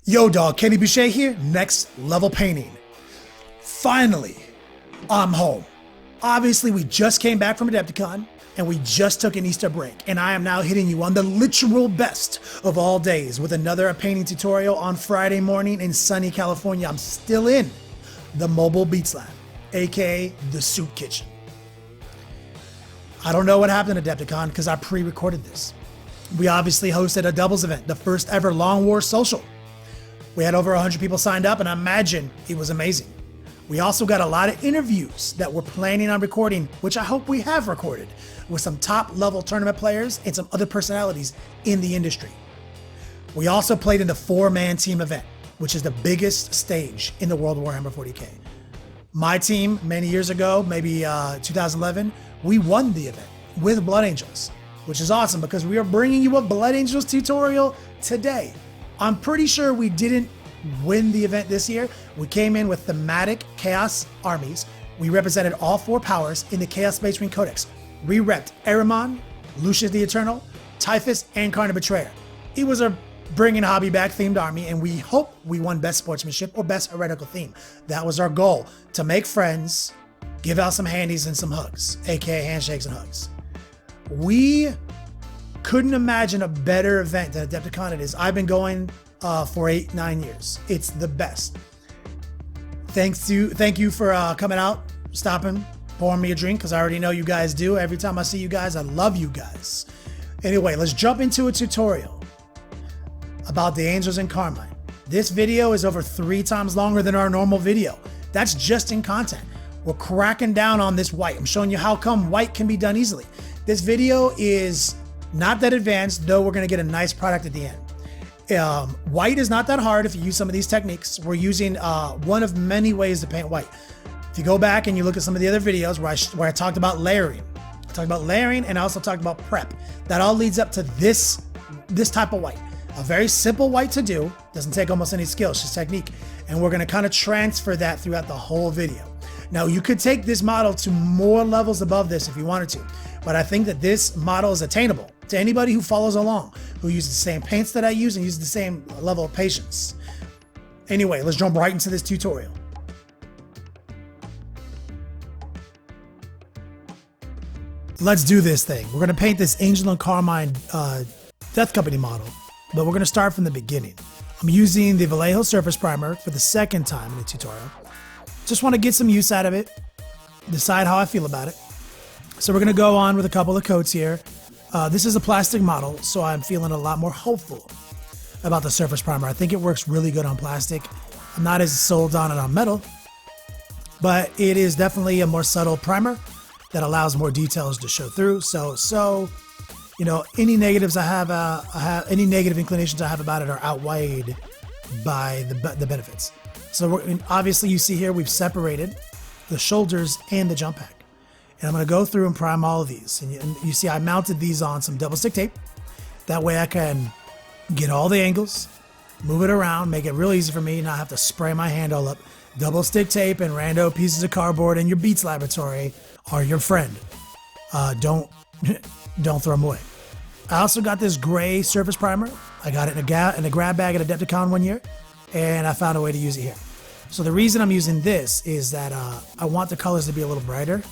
Yo dog, Kenny Boucher here, Next Level Painting. Finally, I'm home. Obviously, we just came back from Adepticon, and we just took an Easter break, and I am now hitting you on the literal best of all days with another painting tutorial on Friday morning in sunny California. I'm still in the Mobile Beats Lab, aka the Soup Kitchen. I don't know what happened at Adepticon because I pre-recorded this. We obviously hosted a doubles event, the first ever Long War Social. We had over 100 people signed up, and I imagine it was amazing. We also got a lot of interviews that we're planning on recording, which I hope we have recorded, with some top level tournament players and some other personalities in the industry. We also played in the 4-man team event, which is the biggest stage in the World of Warhammer 40K. My team, many years ago, maybe 2011, we won the event with Blood Angels, which is awesome because we are bringing you a Blood Angels tutorial today. I'm pretty sure we didn't win the event this year. We came in with thematic Chaos armies. We represented all 4 powers in the Chaos Space Marine Codex. We repped Ahriman, Lucius the Eternal, Typhus, and Karna Betrayer. It was a bringing hobby back themed army, and we hope we won best sportsmanship or best heretical theme. That was our goal, to make friends, give out some handies and some hugs, aka handshakes and hugs. We couldn't imagine a better event than Adepticon it is. I've been going for 8-9 years. It's the best. Thank you for coming out, stopping, pouring me a drink, because I already know you guys do. Every time I see you guys, I love you guys. Anyway, let's jump into a tutorial about the Angels in Carmine. This video is over 3 times longer than our normal video. That's just in content. We're cracking down on this white. I'm showing you how come white can be done easily. This video is not that advanced, though we're gonna get a nice product at the end. White is not that hard if you use some of these techniques. We're using one of many ways to paint white. If you go back and you look at some of the other videos where I talked about layering, and I also talked about prep. That all leads up to this type of white. A very simple white to do, doesn't take almost any skill, it's just technique. And we're gonna kind of transfer that throughout the whole video. Now, you could take this model to more levels above this if you wanted to, but I think that this model is attainable to anybody who follows along, who uses the same paints that I use and uses the same level of patience. Anyway, let's jump right into this tutorial. Let's do this thing. We're gonna paint this Angel and Carmine Death Company model, but we're gonna start from the beginning. I'm using the Vallejo Surface Primer for the 2nd time in the tutorial. Just wanna get some use out of it, decide how I feel about it. So we're gonna go on with a couple of coats here. This is a plastic model, so I'm feeling a lot more hopeful about the surface primer. I think it works really good on plastic. I'm not as sold on it on metal, but it is definitely a more subtle primer that allows more details to show through. So you know, any negatives I have, any negative inclinations I have about it are outweighed by the benefits. So obviously you see here we've separated the shoulders and the jump pack. And I'm gonna go through and prime all of these. And you see I mounted these on some double stick tape. That way I can get all the angles, move it around, make it real easy for me, not have to spray my hand all up. Double stick tape and rando pieces of cardboard in your Beats laboratory are your friend. Don't throw them away. I also got this gray surface primer. I got it in a grab bag at Adepticon one year, and I found a way to use it here. So the reason I'm using this is that I want the colors to be a little brighter,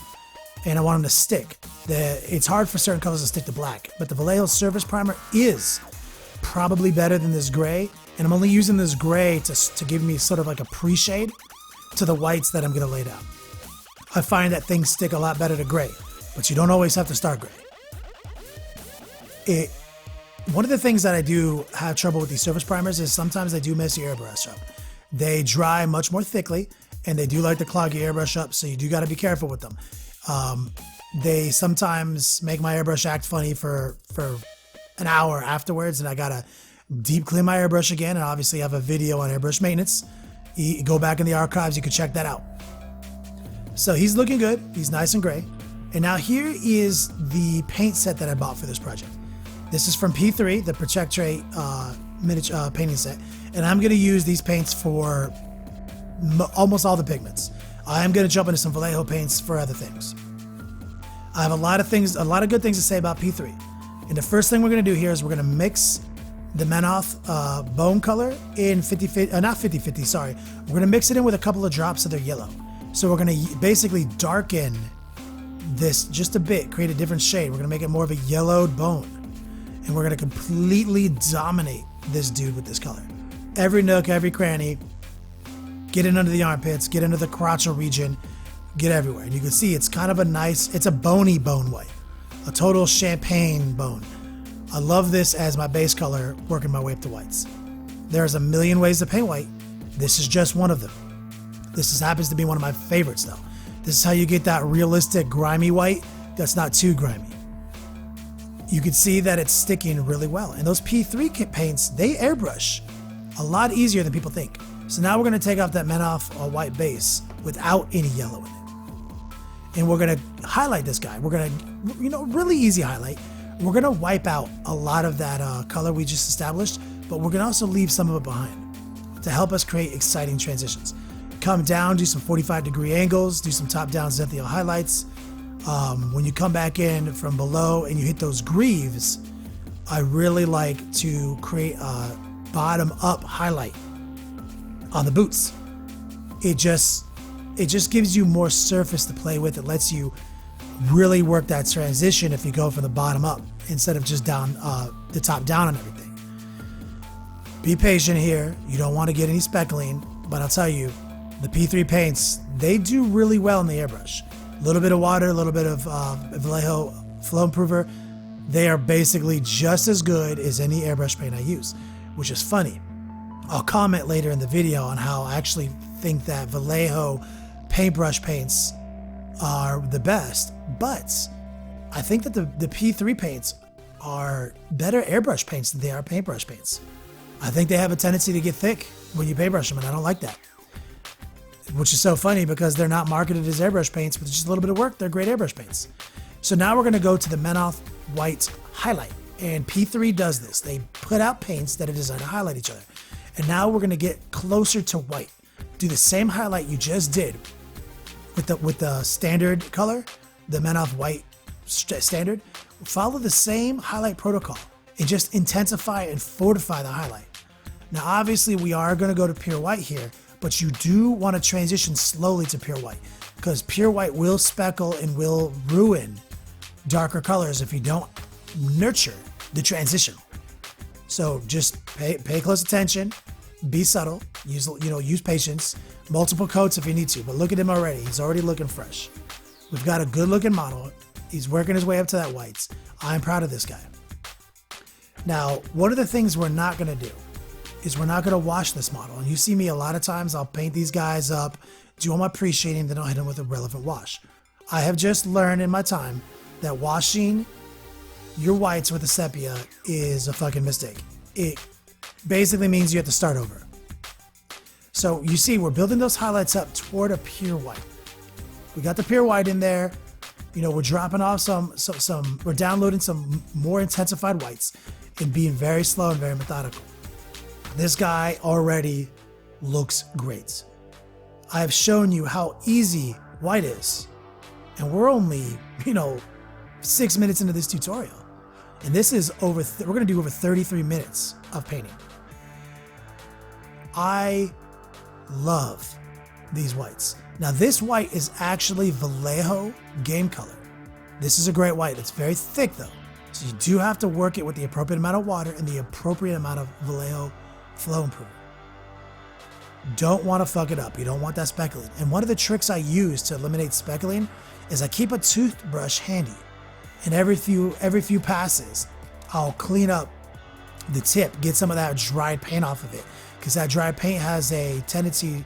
and I want them to stick. It's hard for certain colors to stick to black, but the Vallejo Surface Primer is probably better than this gray, and I'm only using this gray to give me sort of like a pre-shade to the whites that I'm gonna lay down. I find that things stick a lot better to gray, but you don't always have to start gray. One of the things that I do have trouble with these surface primers is sometimes they do mess your airbrush up. They dry much more thickly, and they do like to clog your airbrush up, so you do gotta be careful with them. They sometimes make my airbrush act funny for an hour afterwards, and I gotta deep clean my airbrush again. And obviously I have a video on airbrush maintenance. You go back in the archives, you can check that out. So he's looking good, he's nice and gray. And now here is the paint set that I bought for this project. This is from P3, the Protectorate miniature painting set. And I'm gonna use these paints for almost all the pigments. I am gonna jump into some Vallejo paints for other things. I have a lot of good things to say about P3. And the first thing we're gonna do here is we're gonna mix the Menoth bone color in 50-50, not 50-50, sorry. We're gonna mix it in with a couple of drops of their yellow. So we're gonna basically darken this just a bit, create a different shade. We're gonna make it more of a yellowed bone. And we're gonna completely dominate this dude with this color. Every nook, every cranny, get in under the armpits, get into the crotchal region, get everywhere. And you can see it's kind of a nice, it's a bony bone white, a total champagne bone. I love this as my base color, working my way up to whites. There's a million ways to paint white. This is just one of them. This happens to be one of my favorites though. This is how you get that realistic grimy white that's not too grimy. You can see that it's sticking really well. And those P3 paints, they airbrush a lot easier than people think. So now we're gonna take off that Menoth white base without any yellow in it. And we're gonna highlight this guy. We're gonna, really easy highlight. We're gonna wipe out a lot of that color we just established, but we're gonna also leave some of it behind to help us create exciting transitions. Come down, do some 45-degree angles, do some top-down zenithal highlights. When you come back in from below and you hit those greaves, I really like to create a bottom-up highlight on the boots. It just gives you more surface to play with. It lets you really work that transition if you go from the bottom up instead of just down the top down on everything. Be patient here. You don't want to get any speckling, but I'll tell you, the P3 paints, they do really well in the airbrush. A little bit of water, a little bit of Vallejo Flow Improver. They are basically just as good as any airbrush paint I use, which is funny. I'll comment later in the video on how I actually think that Vallejo paintbrush paints are the best, but I think that the P3 paints are better airbrush paints than they are paintbrush paints. I think they have a tendency to get thick when you paintbrush them, and I don't like that. Which is so funny because they're not marketed as airbrush paints. With just a little bit of work, they're great airbrush paints. So now we're gonna go to the Menoth White Highlight, and P3 does this. They put out paints that are designed to highlight each other. And now we're gonna get closer to white. Do the same highlight you just did with the standard color, the Menoth White standard. Follow the same highlight protocol and just intensify and fortify the highlight. Now, obviously we are gonna go to pure white here, but you do wanna transition slowly to pure white because pure white will speckle and will ruin darker colors if you don't nurture the transition. So just pay close attention, be subtle, use patience, multiple coats if you need to, but look at him already. He's already looking fresh. We've got a good looking model. He's working his way up to that whites. I'm proud of this guy. Now, one of the things we're not gonna do is we're not gonna wash this model. And you see me a lot of times, I'll paint these guys up, do all my pre-shading, then I'll hit them with a relevant wash. I have just learned in my time that washing your whites with a sepia is a fucking mistake. It basically means you have to start over. So you see, we're building those highlights up toward a pure white. We got the pure white in there. We're dropping off we're downloading some more intensified whites and being very slow and very methodical. This guy already looks great. I have shown you how easy white is. And we're only, 6 minutes into this tutorial. And this is we're gonna do over 33 minutes of painting. I love these whites. Now this white is actually Vallejo Game Color. This is a great white. It's very thick though. So you do have to work it with the appropriate amount of water and the appropriate amount of Vallejo Flow Improver. Don't want to fuck it up. You don't want that speckling. And one of the tricks I use to eliminate speckling is I keep a toothbrush handy. And every few passes, I'll clean up the tip, get some of that dried paint off of it. Because that dried paint has a tendency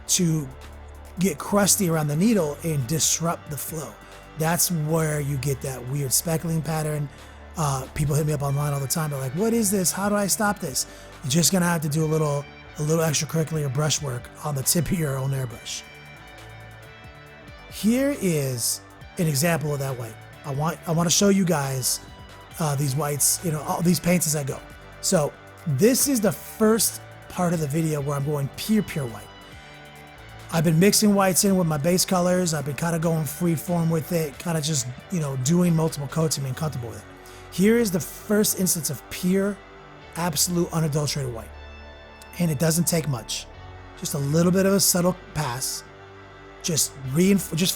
to get crusty around the needle and disrupt the flow. That's where you get that weird speckling pattern. People hit me up online all the time. They're like, what is this? How do I stop this? You're just gonna have to do a little extracurricular brush work on the tip of your own airbrush. Here is an example of that white. I want to show you guys these whites, all these paints as I go. So this is the first part of the video where I'm going pure white. I've been mixing whites in with my base colors. I've been kind of going free form with it, kind of just, doing multiple coats and being comfortable with it. Here is the first instance of pure absolute unadulterated white. And it doesn't take much. Just a little bit of a subtle pass. Just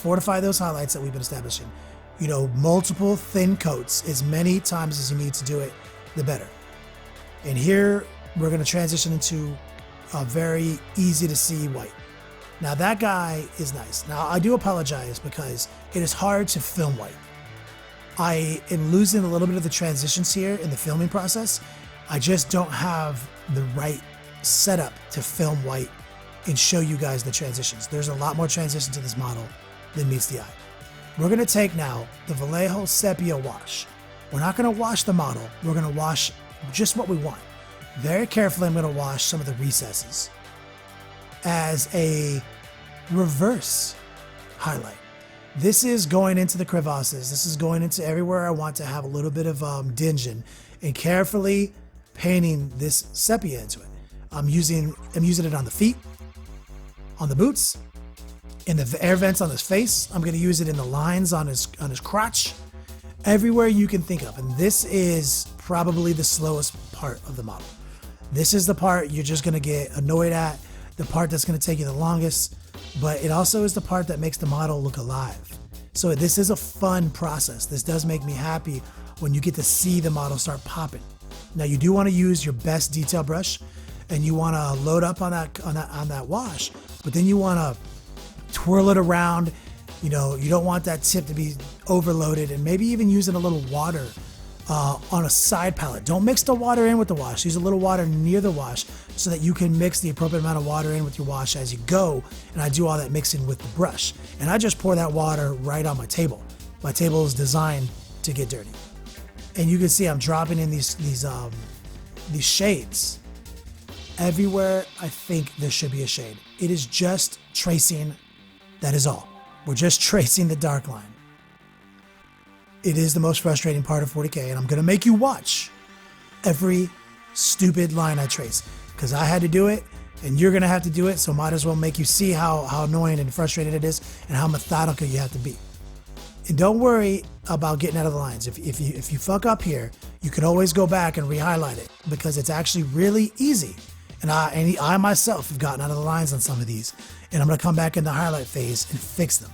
fortify those highlights that we've been establishing. You know, multiple thin coats, as many times as you need to do it, the better. And here we're going to transition into a very easy to see white. Now that guy is nice. Now I do apologize because it is hard to film white. I am losing a little bit of the transitions here in the filming process. I just don't have the right setup to film white and show you guys the transitions. There's a lot more transition to this model than meets the eye. We're gonna take now the Vallejo Sepia wash. We're not gonna wash the model. We're gonna wash just what we want. Very carefully, I'm gonna wash some of the recesses as a reverse highlight. This is going into the crevasses. This is going into everywhere I want to have a little bit of dingen, and carefully painting this sepia into it. I'm using it on the feet, on the boots, in the air vents on his face. I'm going to use it in the lines on his crotch, everywhere you can think of. And this is probably the slowest part of the model. This is the part you're just going to get annoyed at, the part that's going to take you the longest, but it also is the part that makes the model look alive. So this is a fun process. This does make me happy when you get to see the model start popping. Now you do want to use your best detail brush, and you want to load up on that wash, but then you want to twirl it around. You know, you don't want that tip to be overloaded, and maybe even using a little water on a side palette. Don't mix the water in with the wash. Use a little water near the wash so that you can mix the appropriate amount of water in with your wash as you go. And I do all that mixing with the brush. And I just pour that water right on my table. My table is designed to get dirty. And you can see I'm dropping in these shades. Everywhere I think there should be a shade. It is just tracing, that is all. We're just tracing the dark line. It is the most frustrating part of 40K, and I'm gonna make you watch every stupid line I trace, because I had to do it, and you're gonna have to do it, so might as well make you see how annoying and frustrated it is, and how methodical you have to be. And don't worry about getting out of the lines. If you fuck up here, you can always go back and re-highlight it, because it's actually really easy. And I myself have gotten out of the lines on some of these, and I'm gonna come back in the highlight phase and fix them.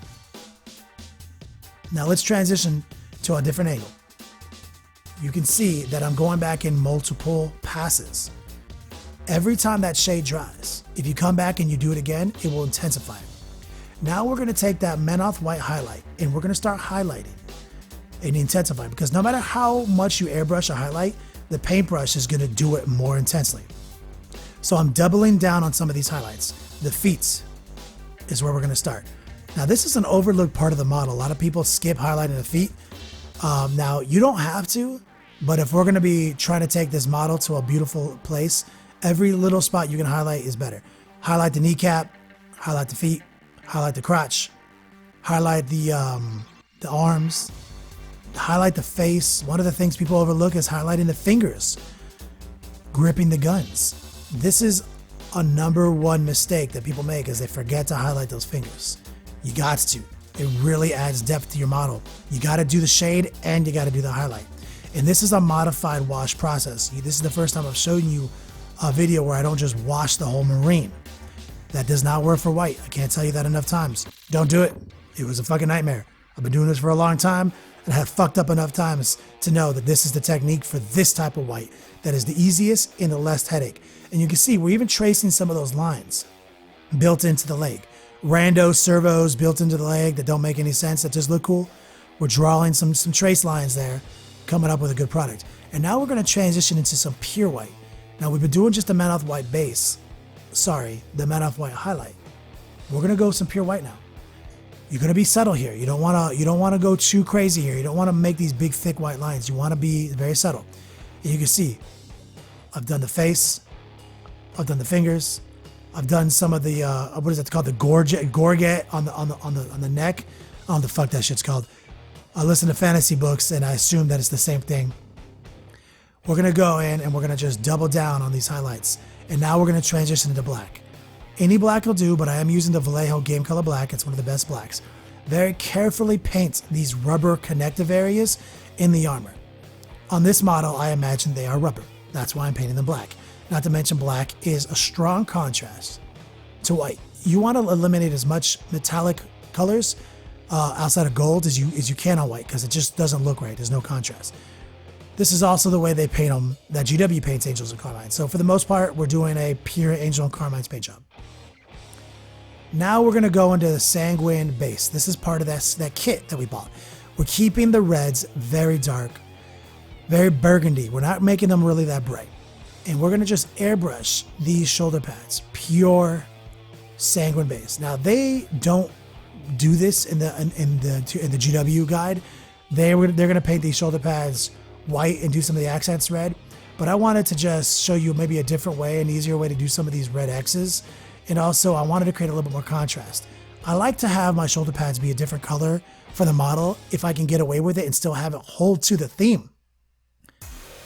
Now let's transition to a different angle. You can see that I'm going back in multiple passes. Every time that shade dries, if you come back and you do it again, it will intensify it. Now we're gonna take that Menoth white highlight, and we're gonna start highlighting and intensify, because no matter how much you airbrush a highlight, the paintbrush is gonna do it more intensely. So I'm doubling down on some of these highlights. The feet is where we're gonna start. Now this is an overlooked part of the model. A lot of people skip highlighting the feet. Now you don't have to, but if we're gonna be trying to take this model to a beautiful place, every little spot you can highlight is better. Highlight the kneecap, highlight the feet, highlight the crotch, highlight the arms, highlight the face. One of the things people overlook is highlighting the fingers, gripping the guns. This is a #1 mistake that people make, is they forget to highlight those fingers. You got to. It really adds depth to your model. You got to do the shade and you got to do the highlight. And this is a modified wash process. This is the first time I've shown you a video where I don't just wash the whole marine. That does not work for white. I can't tell you that enough times. Don't do it. It was a fucking nightmare. I've been doing this for a long time and have fucked up enough times to know that this is the technique for this type of white that is the easiest and the less headache. And you can see we're even tracing some of those lines built into the leg. Rando servos built into the leg that don't make any sense, that just look cool. We're drawing some trace lines there, coming up with a good product. And now we're gonna transition into some pure white. Now we've been doing just the Menoth white base. Sorry, the Menoth white highlight. We're gonna go some pure white now. You're gonna be subtle here. You don't wanna go too crazy here. You don't wanna make these big thick white lines. You wanna be very subtle. And you can see, I've done the face, I've done the fingers, I've done some of the what is it called, the gorget on the neck. I don't know what the fuck that shit's called. I listen to fantasy books and I assume that it's the same thing. We're gonna go in and we're gonna just double down on these highlights. And now we're gonna transition into black. Any black will do, but I am using the Vallejo Game Color Black. It's one of the best blacks. Very carefully paint these rubber connective areas in the armor. On this model, I imagine they are rubber. That's why I'm painting them black. Not to mention black is a strong contrast to white. You want to eliminate as much metallic colors outside of gold as you can on white, because it just doesn't look right. There's no contrast. This is also the way they paint them, that GW paints Angels and Carmine. So for the most part, we're doing a pure Angel and Carmine's paint job. Now we're going to go into the Sanguine base. This is part of that kit that we bought. We're keeping the reds very dark, very burgundy. We're not making them really that bright. And we're going to just airbrush these shoulder pads, pure Sanguine base. Now they don't do this in the GW guide. They're going to paint these shoulder pads white and do some of the accents red, but I wanted to just show you maybe a different way, an easier way to do some of these red X's. And also I wanted to create a little bit more contrast. I like to have my shoulder pads be a different color for the model if I can get away with it and still have it hold to the theme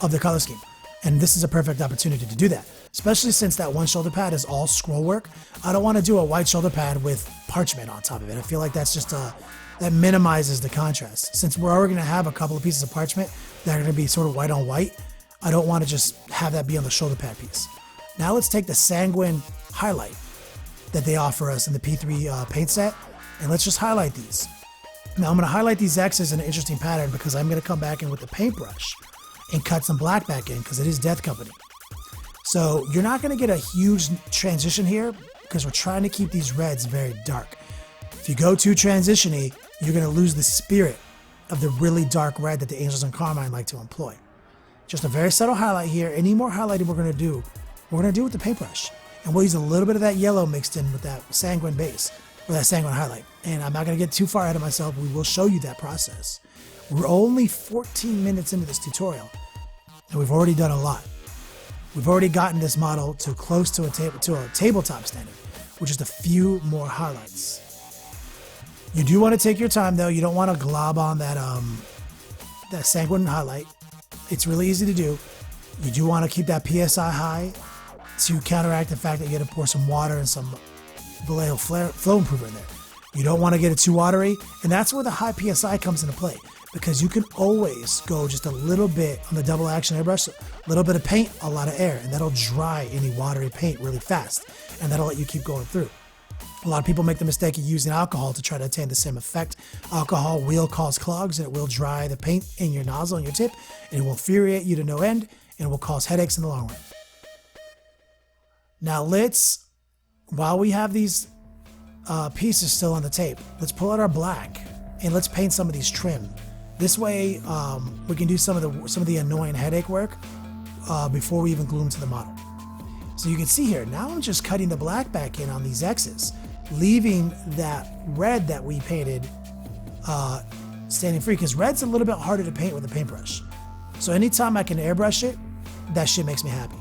of the color scheme. And this is a perfect opportunity to do that, especially since that one shoulder pad is all scroll work. I don't want to do a white shoulder pad with parchment on top of it. I feel like that's just that minimizes the contrast. Since we're already going to have a couple of pieces of parchment that are going to be sort of white on white, I don't want to just have that be on the shoulder pad piece. Now let's take the Sanguine highlight that they offer us in the P3 paint set, and let's just highlight these. Now I'm going to highlight these X's in an interesting pattern because I'm going to come back in with the paintbrush and cut some black back in because it is Death Company. So you're not going to get a huge transition here because we're trying to keep these reds very dark. If you go too transition-y, you're going to lose the spirit of the really dark red that the Angels and Carmine like to employ. Just a very subtle highlight here. Any more highlighting we're going to do with the paintbrush. And we'll use a little bit of that yellow mixed in with that Sanguine base, or that Sanguine highlight. And I'm not going to get too far ahead of myself. We will show you that process. We're only 14 minutes into this tutorial, and we've already done a lot. We've already gotten this model to close to a tabletop standard, with just a few more highlights. You do want to take your time though. You don't want to glob on that Sanguine highlight. It's really easy to do. You do want to keep that PSI high to counteract the fact that you got to pour some water and some Vallejo flow improver in there. You don't want to get it too watery, and that's where the high PSI comes into play, because you can always go just a little bit on the double action airbrush, a little bit of paint, a lot of air, and that'll dry any watery paint really fast, and that'll let you keep going through. A lot of people make the mistake of using alcohol to try to attain the same effect. Alcohol will cause clogs, and it will dry the paint in your nozzle and your tip, and it will infuriate you to no end, and it will cause headaches in the long run. Now while we have these pieces still on the tape, let's pull out our black and let's paint some of these trim. This way we can do some of the annoying headache work before we even glue them to the model. So you can see here, now I'm just cutting the black back in on these X's, leaving that red that we painted standing free, because red's a little bit harder to paint with a paintbrush. So anytime I can airbrush it, that shit makes me happy.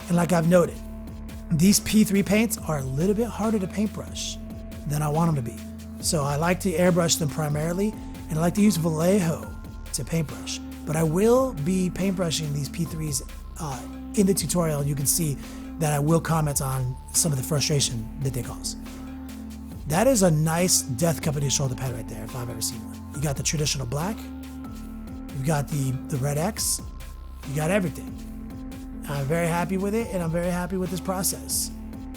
And like I've noted, these P3 paints are a little bit harder to paintbrush than I want them to be. So I like to airbrush them primarily, and I like to use Vallejo to paintbrush. But I will be paintbrushing these P3s in the tutorial, and you can see that I will comment on some of the frustration that they cause. That is a nice Death Company shoulder pad right there, if I've ever seen one. You got the traditional black, you've got the red X, you got everything. I'm very happy with it, and I'm very happy with this process.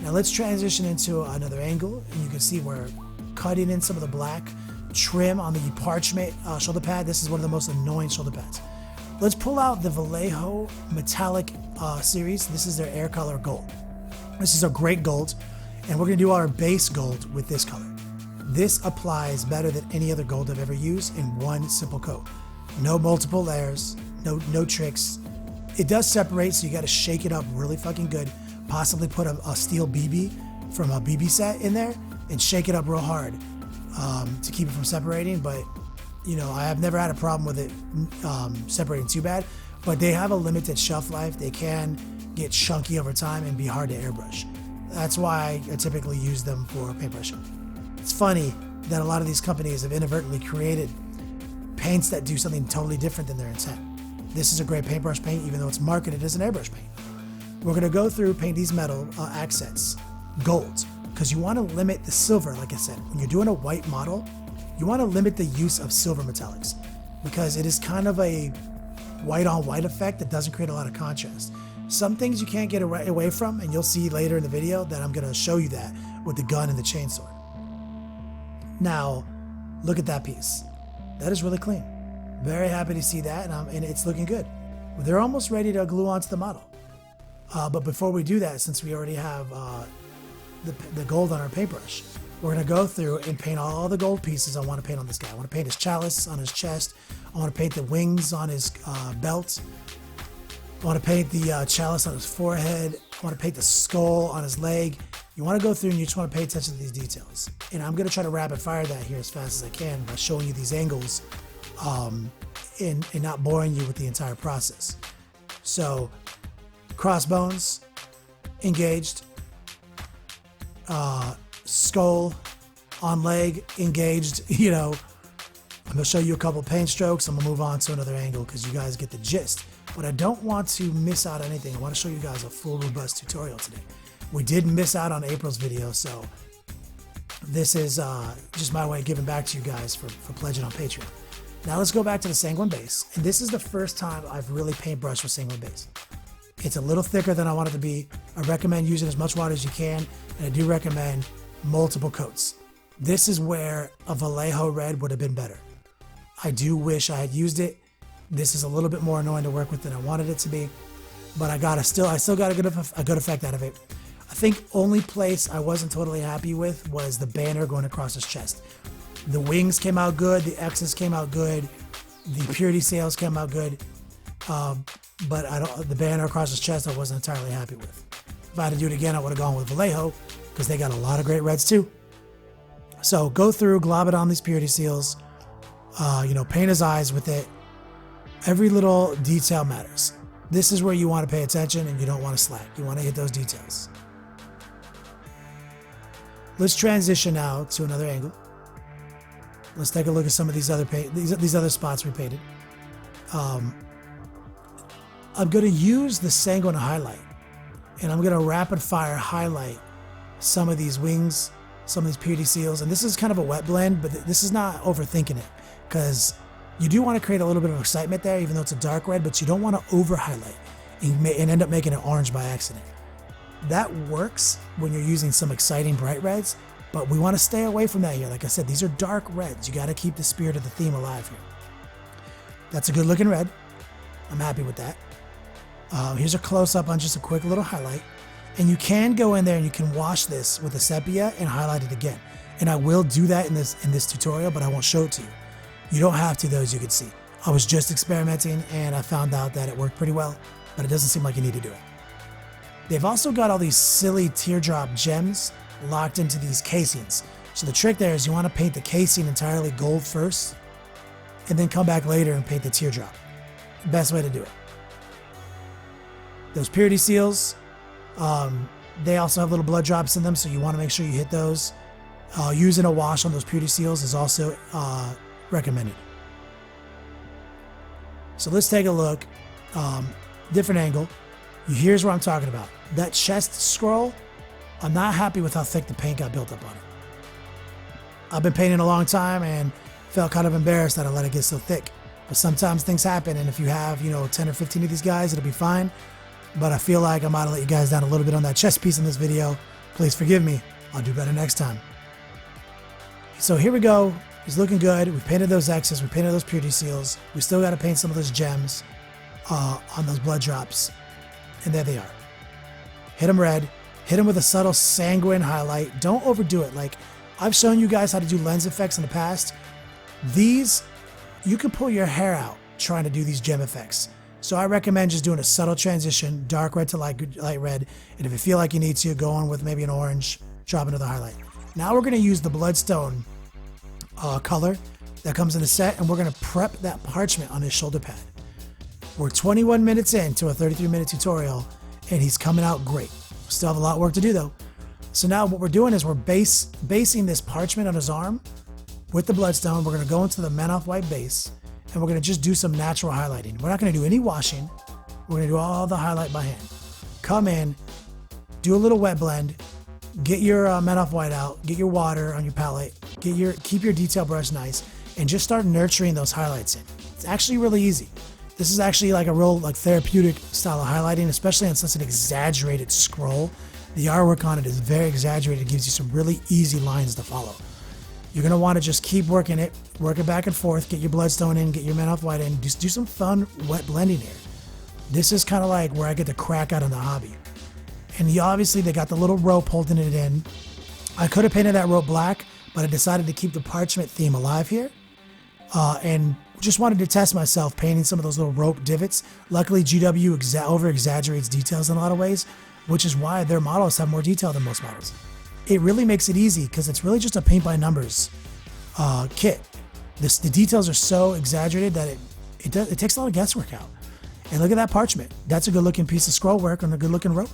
Now let's transition into another angle, and you can see we're cutting in some of the black trim on the parchment shoulder pad. This is one of the most annoying shoulder pads. Let's pull out the Vallejo Metallic series. This is their Air Color Gold. This is a great gold, and we're gonna do our base gold with this color. This applies better than any other gold I've ever used in one simple coat. No multiple layers, no tricks. It does separate, so you gotta shake it up really fucking good. Possibly put a steel BB from a BB set in there and shake it up real hard to keep it from separating. But you know, I have never had a problem with it separating too bad, but they have a limited shelf life. They can get chunky over time and be hard to airbrush. That's why I typically use them for paintbrushing. It's funny that a lot of these companies have inadvertently created paints that do something totally different than their intent. This is a great paintbrush paint, even though it's marketed as an airbrush paint. We're gonna go through, paint these metal accents gold, because you wanna limit the silver, like I said. When you're doing a white model, you wanna limit the use of silver metallics, because it is kind of a white on white effect that doesn't create a lot of contrast. Some things you can't get away from, and you'll see later in the video that I'm gonna show you that with the gun and the chainsaw. Now, look at that piece. That is really clean. Very happy to see that, and it's looking good. They're almost ready to glue onto the model. But before we do that, since we already have the gold on our paintbrush, we're gonna go through and paint all the gold pieces I wanna paint on this guy. I wanna paint his chalice on his chest. I wanna paint the wings on his belt. I wanna paint the chalice on his forehead. I wanna paint the skull on his leg. You wanna go through and you just wanna pay attention to these details. And I'm gonna try to rapid fire that here as fast as I can by showing you these angles and not boring you with the entire process. So, crossbones, engaged. Skull on leg, engaged. You know, I'm gonna show you a couple paint strokes. I'm gonna move on to another angle because you guys get the gist. But I don't want to miss out on anything. I want to show you guys a full robust tutorial today. We did miss out on April's video, so this is just my way of giving back to you guys for pledging on Patreon. Now let's go back to the sanguine base. And this is the first time I've really paintbrushed with sanguine base. It's a little thicker than I want it to be. I recommend using as much water as you can, and I do recommend multiple coats. This is where a Vallejo red would have been better. I do wish I had used it. This is a little bit more annoying to work with than I wanted it to be, but I still got a good effect out of it. I think only place I wasn't totally happy with was the banner going across his chest. The wings came out good, the X's came out good, the purity sails came out good, but the banner across his chest I wasn't entirely happy with. If I had to do it again, I would have gone with Vallejo because they got a lot of great reds too. So go through, glob it on these purity seals, paint his eyes with it. Every little detail matters. This is where you want to pay attention and you don't want to slack. You want to hit those details. Let's transition now to another angle. Let's take a look at some of these other spots we painted. I'm going to use the sanguine highlight, and I'm going to rapid fire highlight some of these wings, some of these purity seals, and this is kind of a wet blend, but this is not overthinking it, because you do want to create a little bit of excitement there, even though it's a dark red, but you don't want to over highlight and end up making it orange by accident. That works when you're using some exciting bright reds, but we want to stay away from that here. Like I said, these are dark reds. You got to keep the spirit of the theme alive here. That's a good looking red. I'm happy with that. Here's a close-up on just a quick little highlight. And you can go in there and you can wash this with a sepia and highlight it again. And I will do that in this tutorial, but I won't show it to you. You don't have to, though, as you can see. I was just experimenting and I found out that it worked pretty well, but it doesn't seem like you need to do it. They've also got all these silly teardrop gems locked into these casings. So the trick there is you want to paint the casing entirely gold first and then come back later and paint the teardrop. Best way to do it. Those purity seals, they also have little blood drops in them, so you want to make sure you hit those. Using a wash on those purity seals is also recommended. So let's take a look. Different angle. Here's what I'm talking about. That chest scroll, I'm not happy with how thick the paint got built up on it. I've been painting a long time and felt kind of embarrassed that I let it get so thick. But sometimes things happen, and if you have, 10 or 15 of these guys, it'll be fine. But I feel like I might have let you guys down a little bit on that chest piece in this video. Please forgive me. I'll do better next time. So here we go. He's looking good. We painted those X's. We painted those purity seals. We still got to paint some of those gems on those blood drops. And there they are. Hit them red. Hit them with a subtle sanguine highlight. Don't overdo it. Like, I've shown you guys how to do lens effects in the past. These, you can pull your hair out trying to do these gem effects. So I recommend just doing a subtle transition, dark red to light red. And if you feel like you need to, go on with maybe an orange, drop another highlight. Now we're going to use the bloodstone color that comes in the set, and we're going to prep that parchment on his shoulder pad. We're 21 minutes into a 33-minute tutorial, and he's coming out great. Still have a lot of work to do, though. So now what we're doing is we're basing this parchment on his arm with the bloodstone. We're going to go into the Manoff White base, and we're going to just do some natural highlighting. We're not going to do any washing. We're going to do all the highlight by hand. Come in, do a little wet blend, get your Manoff White out, get your water on your palette, keep your detail brush nice, and just start nurturing those highlights in. It's actually really easy. This is actually like a real like therapeutic style of highlighting, especially on such an exaggerated scroll. The artwork on it is very exaggerated. It gives you some really easy lines to follow. You're going to want to just keep working it, work it back and forth, get your bloodstone in, get your Man Off White in, just do some fun wet blending here. This is kind of like where I get the crack out of the hobby. And obviously they got the little rope holding it in. I could have painted that rope black, but I decided to keep the parchment theme alive here. And just wanted to test myself painting some of those little rope divots. Luckily, GW over exaggerates details in a lot of ways, which is why their models have more detail than most models. It really makes it easy because it's really just a paint by numbers kit. The details are so exaggerated that it takes a lot of guesswork out. And look at that parchment. That's a good looking piece of scroll work and a good looking rope.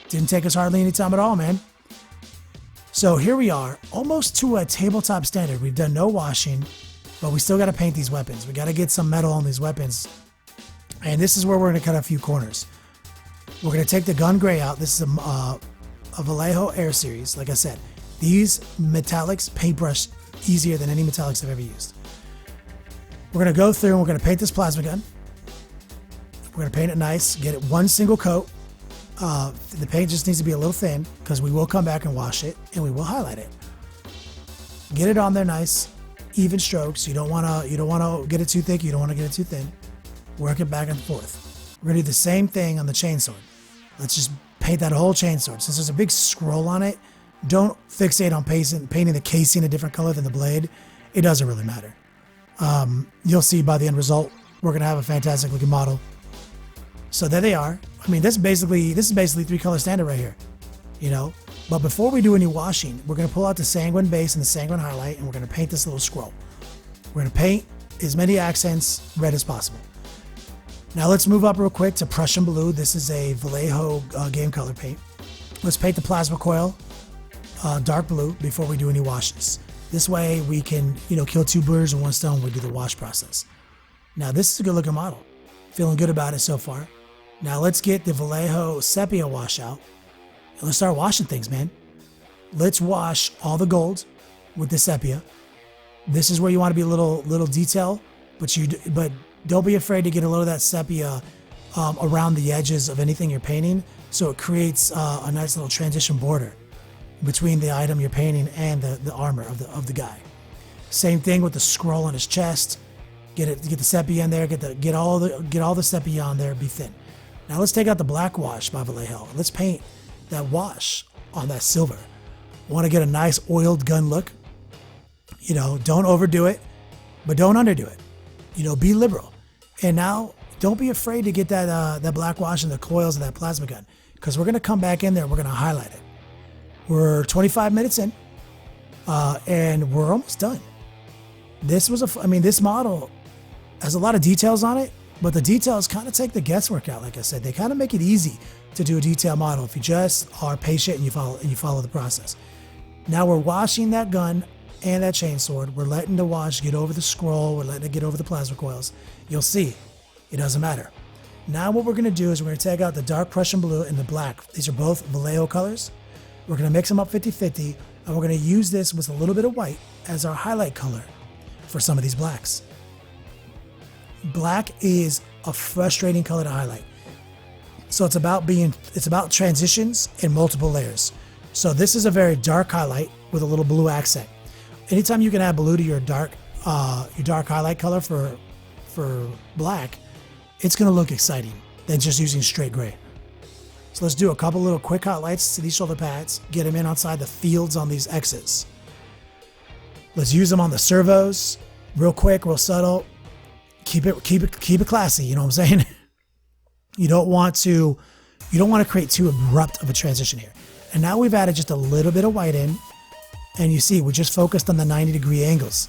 Didn't take us hardly any time at all, man. So here we are, almost to a tabletop standard. We've done no washing, but we still got to paint these weapons. We got to get some metal on these weapons. And this is where we're going to cut a few corners. We're going to take the gun gray out. This is a Vallejo Air Series. Like I said, these metallics paintbrush easier than any metallics I've ever used. We're going to go through and we're going to paint this plasma gun. We're going to paint it nice, get it one single coat. The paint just needs to be a little thin because we will come back and wash it and we will highlight it. Get it on there nice, even strokes. You don't want to get it too thick. You don't want to get it too thin. Work it back and forth. We're going to do the same thing on the chainsword. Let's just paint that whole chainsword. Since there's a big scroll on it, don't fixate on painting the casing a different color than the blade. It doesn't really matter. You'll see by the end result, we're going to have a fantastic looking model. So there they are. I mean, this is basically 3-color standard right here, you know. But before we do any washing, we're going to pull out the sanguine base and the sanguine highlight, and we're going to paint this little scroll. We're going to paint as many accents red as possible. Now let's move up real quick to Prussian blue. This is a Vallejo game color paint. Let's paint the plasma coil dark blue before we do any washes. This way we can, kill two birds with one stone when we do the wash process. Now this is a good looking model. Feeling good about it so far. Now let's get the Vallejo sepia wash out and let's start washing things, man. Let's wash all the gold with the sepia. This is where you want to be a little detail, but don't be afraid to get a little of that sepia around the edges of anything you're painting, so it creates a nice little transition border between the item you're painting and the armor of the guy. Same thing with the scroll on his chest. Get the sepia in there. Get all the sepia on there. Be thin. Now let's take out the black wash by Vallejo. Let's paint that wash on that silver. Want to get a nice oiled gun look. Don't overdo it, but don't underdo it. Be liberal. And now don't be afraid to get that black wash in the coils of that plasma gun, because we're gonna come back in there. We're gonna highlight it. We're 25 minutes in, and we're almost done. This model has a lot of details on it, but the details kind of take the guesswork out. Like I said, they kind of make it easy to do a detail model if you just are patient and you follow the process. Now we're washing that gun and that chainsword. We're letting the wash get over the scroll. We're letting it get over the plasma coils. You'll see, it doesn't matter. Now what we're going to do is we're going to take out the dark Prussian blue and the black. These are both Vallejo colors. We're going to mix them up 50-50, and we're going to use this with a little bit of white as our highlight color for some of these blacks. Black is a frustrating color to highlight. So it's about transitions in multiple layers. So this is a very dark highlight with a little blue accent. Anytime you can add blue to your dark highlight color for black, it's going to look exciting than just using straight gray. So let's do a couple little quick highlights to these shoulder pads, get them in outside the fields on these X's. Let's use them on the servos, real quick, real subtle. Keep it classy, you know what I'm saying? You don't want to create too abrupt of a transition here. And now we've added just a little bit of white in, and you see we just focused on the 90-degree angles.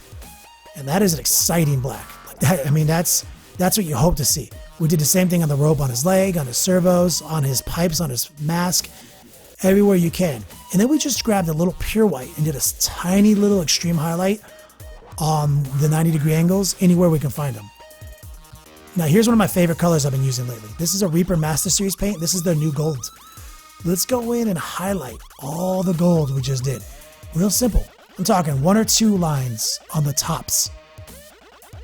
And that is an exciting black. That's what you hope to see. We did the same thing on the rope on his leg, on his servos, on his pipes, on his mask, everywhere you can. And then we just grabbed a little pure white and did a tiny little extreme highlight on the 90-degree angles anywhere we can find them. Now here's one of my favorite colors I've been using lately. This is a Reaper Master Series paint. This is their new gold. Let's go in and highlight all the gold we just did. Real simple. I'm talking 1 or 2 lines on the tops.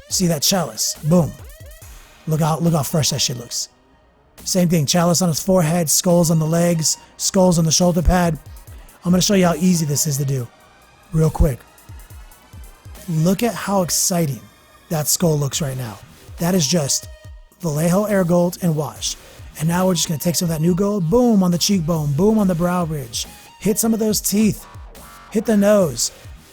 See that chalice? Boom. Look how fresh that shit looks. Same thing, chalice on his forehead, skulls on the legs, skulls on the shoulder pad. I'm going to show you how easy this is to do real quick. Look at how exciting that skull looks right now. That is just Vallejo Air Gold and wash. And now we're just going to take some of that new gold, boom on the cheekbone, boom on the brow ridge, hit some of those teeth, hit the nose.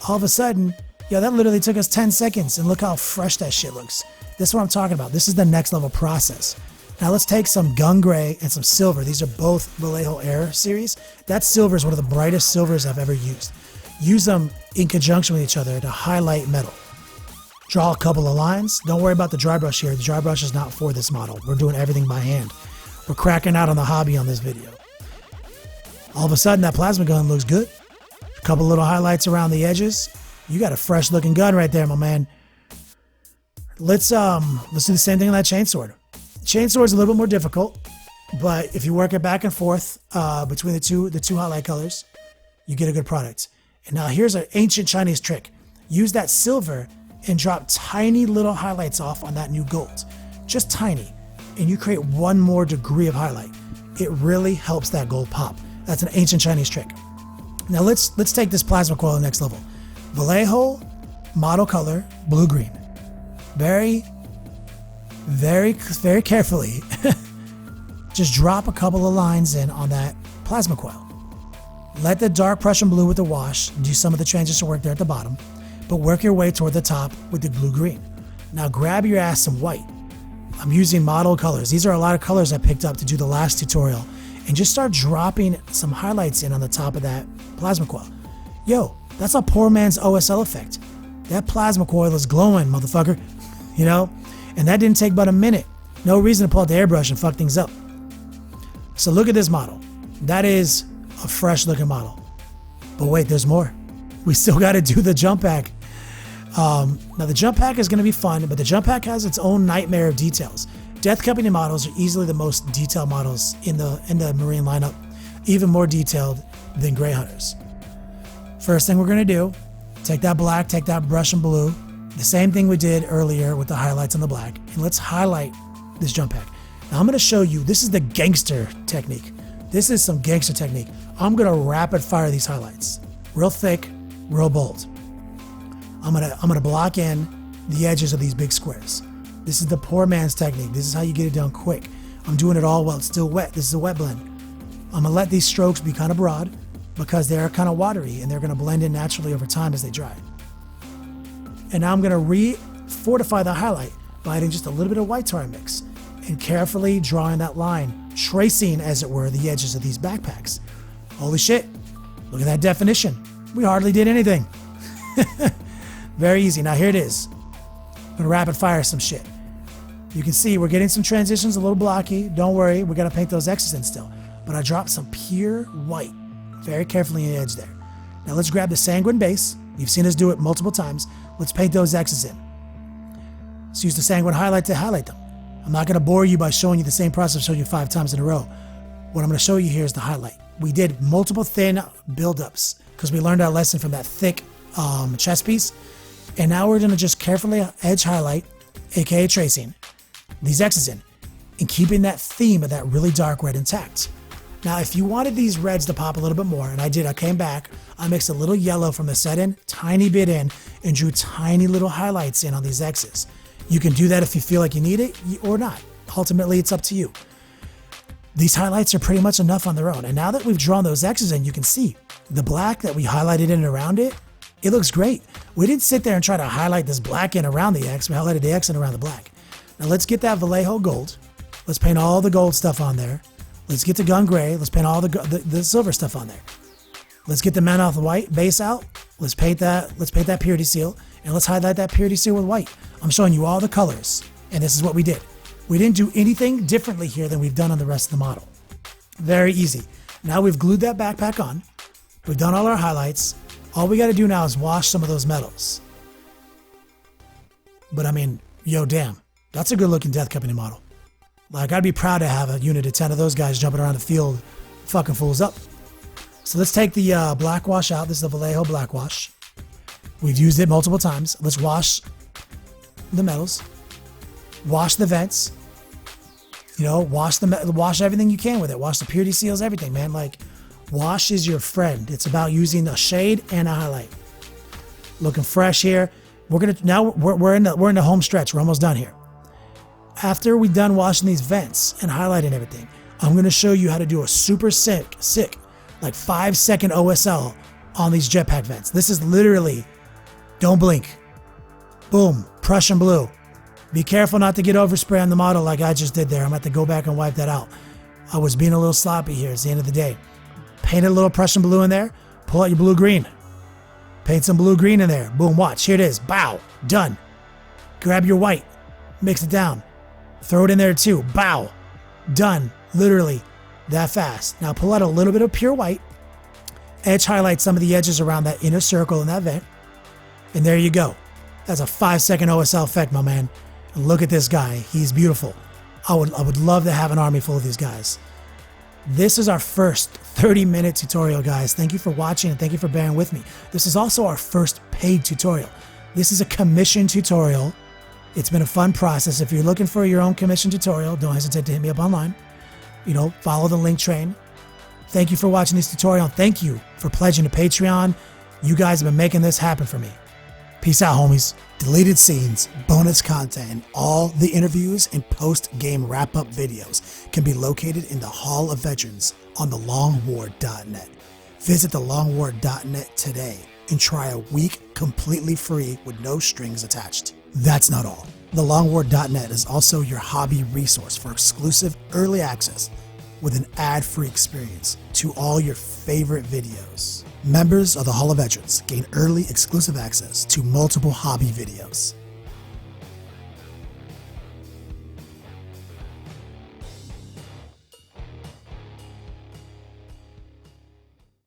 All of a sudden, yo, that literally took us 10 seconds, and look how fresh that shit looks. This is what I'm talking about. This is the next level process. Now let's take some gun gray and some silver. These are both Vallejo Air series. That silver is one of the brightest silvers I've ever used. Use them in conjunction with each other to highlight metal. Draw a couple of lines. Don't worry about the dry brush here. The dry brush is not for this model. We're doing everything by hand. We're cracking out on the hobby on this video. All of a sudden, that plasma gun looks good. A couple little highlights around the edges. You got a fresh looking gun right there, my man. Let's do the same thing on that chainsword. Chainsword is a little bit more difficult, but if you work it back and forth between the two highlight colors, you get a good product. And now here's an ancient Chinese trick. Use that silver and drop tiny little highlights off on that new gold. Just tiny. And you create one more degree of highlight. It really helps that gold pop. That's an ancient Chinese trick. Now let's take this plasma coil to the next level. Vallejo model color, blue-green. Very carefully, just drop a couple of lines in on that plasma coil. Let the dark Prussian blue with the wash do some of the transition work there at the bottom, but work your way toward the top with the blue-green. Now grab your ass some white. I'm using model colors. These are a lot of colors I picked up to do the last tutorial, and just start dropping some highlights in on the top of that plasma coil. Yo, that's a poor man's OSL effect. That plasma coil is glowing, motherfucker. You know? And that didn't take but a minute. No reason to pull out the airbrush and fuck things up. So look at this model. That is a fresh looking model. But wait, there's more. We still got to do the jump pack. Now the jump pack is going to be fun, but the jump pack has its own nightmare of details. Death Company models are easily the most detailed models in the Marine lineup, even more detailed than Grey Hunters. First thing we're going to do, take that black, take that brush and blue, the same thing we did earlier with the highlights on the black, and let's highlight this jump pack. Now I'm going to show you, this is the gangster technique. This is some gangster technique. I'm going to rapid fire these highlights. Real thick, real bold. I'm gonna block in the edges of these big squares. This is the poor man's technique. This is how you get it done quick. I'm doing it all while it's still wet. This is a wet blend. I'm gonna let these strokes be kind of broad because they're kind of watery and they're gonna blend in naturally over time as they dry. And now I'm gonna re-fortify the highlight by adding just a little bit of white tar mix and carefully drawing that line, tracing, as it were, the edges of these backpacks. Holy shit, look at that definition. We hardly did anything. Very easy. Now here it is. I'm gonna rapid fire some shit. You can see we're getting some transitions a little blocky. Don't worry, we gotta paint those X's in still. But I dropped some pure white very carefully in the edge there. Now let's grab the sanguine base. You've seen us do it multiple times. Let's paint those X's in. Let's use the sanguine highlight to highlight them. I'm not gonna bore you by showing you the same process I've shown you 5 times in a row. What I'm gonna show you here is the highlight. We did multiple thin buildups because we learned our lesson from that thick chest piece. And now we're gonna just carefully edge highlight, AKA tracing, these X's in, and keeping that theme of that really dark red intact. Now, if you wanted these reds to pop a little bit more, and I did, I came back, I mixed a little yellow from the set in, tiny bit in, and drew tiny little highlights in on these X's. You can do that if you feel like you need it or not. Ultimately, it's up to you. These highlights are pretty much enough on their own. And now that we've drawn those X's in, you can see the black that we highlighted in and around it, it looks great. We didn't sit there and try to highlight this black in around the X. We highlighted the X in around the black. Now let's get that Vallejo gold. Let's paint all the gold stuff on there. Let's get the gun gray. Let's paint all the silver stuff on there. Let's get the Manoth white base out. Let's paint that purity seal, and let's highlight that purity seal with white. I'm showing you all the colors, and this is what we did. We didn't do anything differently here than we've done on the rest of the model. Very easy. Now we've glued that backpack on. We've done all our highlights. All we got to do now is wash some of those metals. But I mean, yo, damn, that's a good looking Death Company model. Like, I'd be proud to have a unit of 10 of those guys jumping around the field, fucking fools up. So let's take the black wash out. This is the Vallejo black wash. We've used it multiple times. Let's wash the metals, wash the vents, You know, wash everything you can with it. Wash the purity seals, everything, man. Like, wash is your friend. It's about using a shade and a highlight. Looking fresh here. We're in the home stretch. We're almost done here. After we're done washing these vents and highlighting everything, I'm gonna show you how to do a super sick, like 5-second OSL on these jetpack vents. This is literally, don't blink. Boom, Prussian blue. Be careful not to get overspray on the model like I just did there. I'm going to have to go back and wipe that out. I was being a little sloppy here. It's the end of the day. Paint a little Prussian blue in there. Pull out your blue-green. Paint some blue-green in there. Boom, watch. Here it is. Bow. Done. Grab your white. Mix it down. Throw it in there too. Bow. Done. Literally that fast. Now pull out a little bit of pure white. Edge highlight some of the edges around that inner circle in that vent. And there you go. That's a 5-second OSL effect, my man. And look at this guy. He's beautiful. I would love to have an army full of these guys. This is our first 30-minute tutorial, guys. Thank you for watching and thank you for bearing with me. This is also our first paid tutorial. This is a commission tutorial. It's been a fun process. If you're looking for your own commission tutorial, don't hesitate to hit me up online. You know, follow the link train. Thank you for watching this tutorial. Thank you for pledging to Patreon. You guys have been making this happen for me. Peace out, homies. Deleted scenes, bonus content, and all the interviews and post-game wrap-up videos can be located in the Hall of Veterans on thelongwar.net. Visit thelongwar.net today and try a week completely free with no strings attached. That's not all. Thelongwar.net is also your hobby resource for exclusive early access with an ad-free experience to all your favorite videos. Members of the Hall of Veterans gain early exclusive access to multiple hobby videos.